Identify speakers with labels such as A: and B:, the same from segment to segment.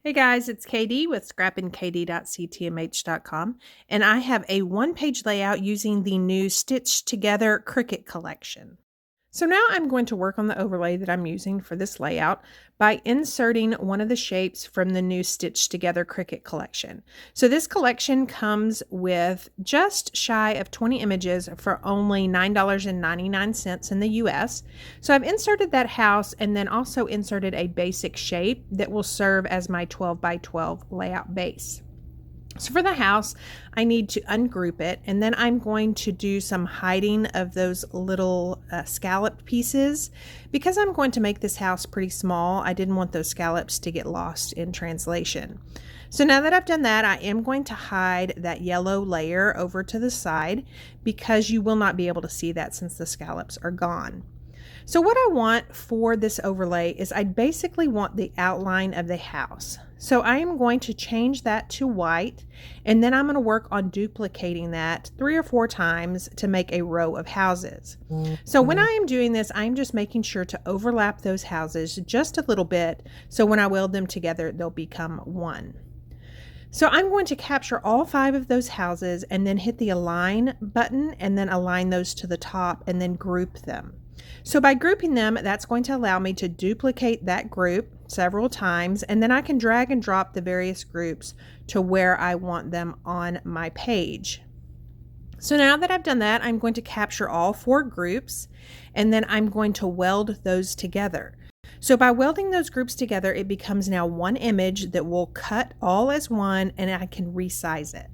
A: Hey guys, it's Katie with scrappinkaty.ctmh.com, and I have a one-page layout using the new Stitched Together Cricut Collection. So now I'm going to work on the overlay that I'm using for this layout by inserting one of the shapes from the new Stitched Together Cricut Collection. So this collection comes with just shy of 20 images for only $9.99 in the US. So I've inserted that house and then also inserted a basic shape that will serve as my 12 by 12 layout base. So for the house, I need to ungroup it, and then I'm going to do some hiding of those little scalloped pieces. Because I'm going to make this house pretty small, I didn't want those scallops to get lost in translation. So now that I've done that, I am going to hide that yellow layer over to the side because you will not be able to see that since the scallops are gone. So what I want for this overlay is I basically want the outline of the house. So I am going to change that to white, and then I'm going to work on duplicating that 3 or 4 times to make a row of houses. So when I am doing this, I'm just making sure to overlap those houses just a little bit, so when I weld them together, they'll become one. So I'm going to capture all 5 of those houses and then hit the align button and then align those to the top and then group them. So by grouping them, that's going to allow me to duplicate that group several times, and then I can drag and drop the various groups to where I want them on my page. So now that I've done that, I'm going to capture all 4 groups, and then I'm going to weld those together. So by welding those groups together, it becomes now one image that will cut all as one, and I can resize it.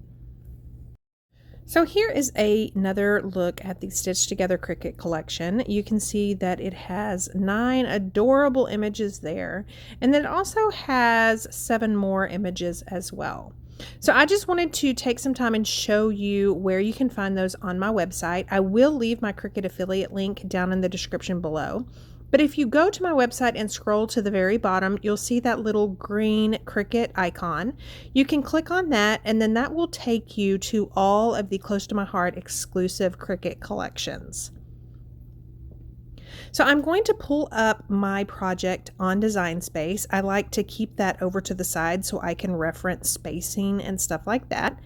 A: So here is another look at the Stitched Together Cricut Collection. You can see that it has 9 adorable images there, and then it also has 7 more images as well. So I just wanted to take some time and show you where you can find those on my website. I will leave my Cricut affiliate link down in the description below. But if you go to my website and scroll to the very bottom, you'll see that little green Cricut icon. You can click on that, and then that will take you to all of the Close to My Heart exclusive Cricut collections. So I'm going to pull up my project on Design Space. I like to keep that over to the side so I can reference spacing and stuff like that.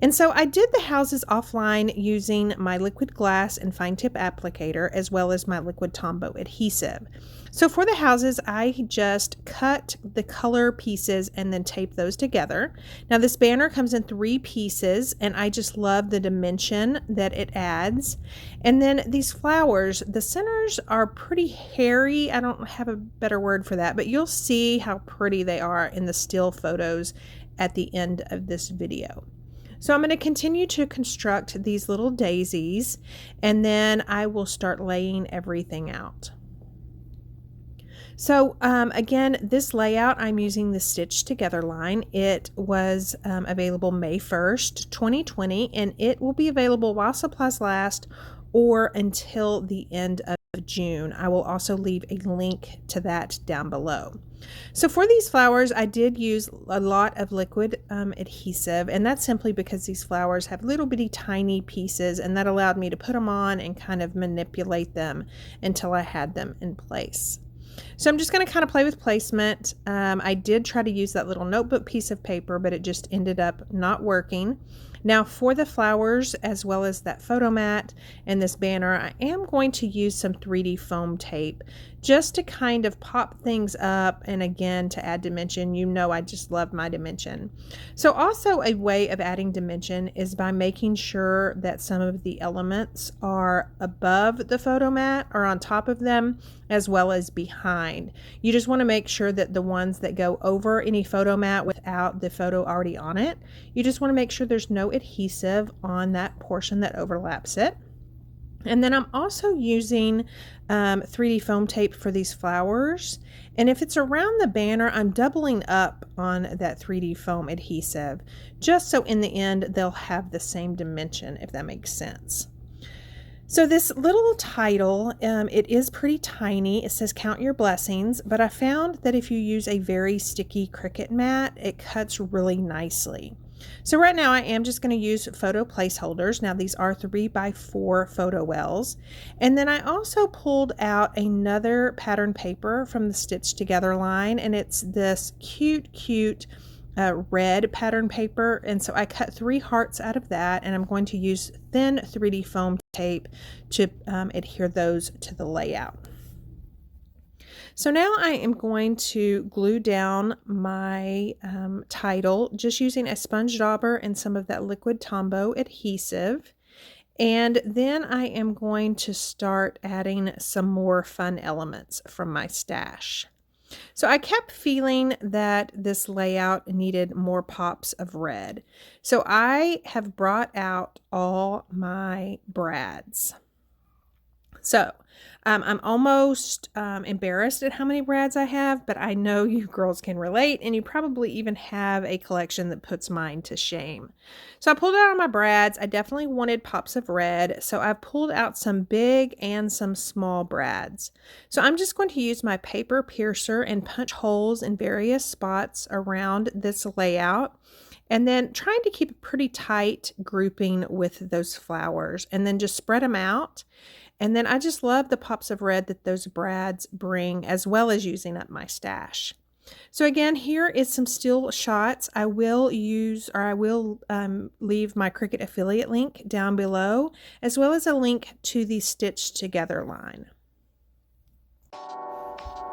A: And so I did the houses offline using my liquid glass and fine tip applicator as well as my liquid Tombow adhesive. So for the houses, I just cut the color pieces and then tape those together. Now this banner comes in 3 pieces, and I just love the dimension that it adds. And then these flowers, the centers are pretty hairy. I don't have a better word for that, but you'll see how pretty they are in the still photos at the end of this video. So I'm going to continue to construct these little daisies, and then I will start laying everything out. So again, this layout, I'm using the Stitched Together line. It was available May 1st, 2020, and it will be available while supplies last or until the end of June. I will also leave a link to that down below. So for these flowers, I did use a lot of liquid adhesive, and that's simply because these flowers have little bitty tiny pieces, and that allowed me to put them on and kind of manipulate them until I had them in place. So I'm just going to kind of play with placement. I did try to use that little notebook piece of paper, but it just ended up not working. Now for the flowers, as well as that photo mat and this banner, I am going to use some 3D foam tape just to kind of pop things up, and again to add dimension. You know I just love my dimension. So also a way of adding dimension is by making sure that some of the elements are above the photo mat or on top of them, as well as behind. You just want to make sure that the ones that go over any photo mat without the photo already on it, you just want to make sure there's no adhesive on that portion that overlaps it. And then I'm also using 3D foam tape for these flowers. And if it's around the banner, I'm doubling up on that 3D foam adhesive, just so in the end they'll have the same dimension, if that makes sense. So this little title, it is pretty tiny. It says Count Your Blessings, but I found that if you use a very sticky Cricut mat, it cuts really nicely. So right now I am just going to use photo placeholders. Now these are 3x4 photo wells. And then I also pulled out another pattern paper from the Stitched Together line, and it's this cute red pattern paper. And so I cut 3 hearts out of that, and I'm going to use thin 3D foam tape to adhere those to the layout. So now I am going to glue down my title just using a sponge dauber and some of that liquid Tombow adhesive. And then I am going to start adding some more fun elements from my stash. So I kept feeling that this layout needed more pops of red. So I have brought out all my brads. So I'm almost embarrassed at how many brads I have, but I know you girls can relate, and you probably even have a collection that puts mine to shame. So I pulled out all my brads. I definitely wanted pops of red, so I pulled out some big and some small brads. So I'm just going to use my paper piercer and punch holes in various spots around this layout. And then trying to keep a pretty tight grouping with those flowers, and then just spread them out. And then I just love the pops of red that those brads bring, as well as using up my stash. So again, here is some still shots. I will leave my Cricut affiliate link down below, as well as a link to the Stitched Together line.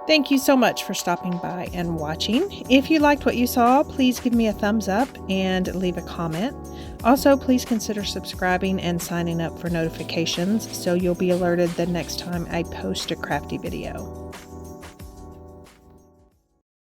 A: Thank you so much for stopping by and watching. If you liked what you saw, please give me a thumbs up and leave a comment. Also, please consider subscribing and signing up for notifications so you'll be alerted the next time I post a crafty video.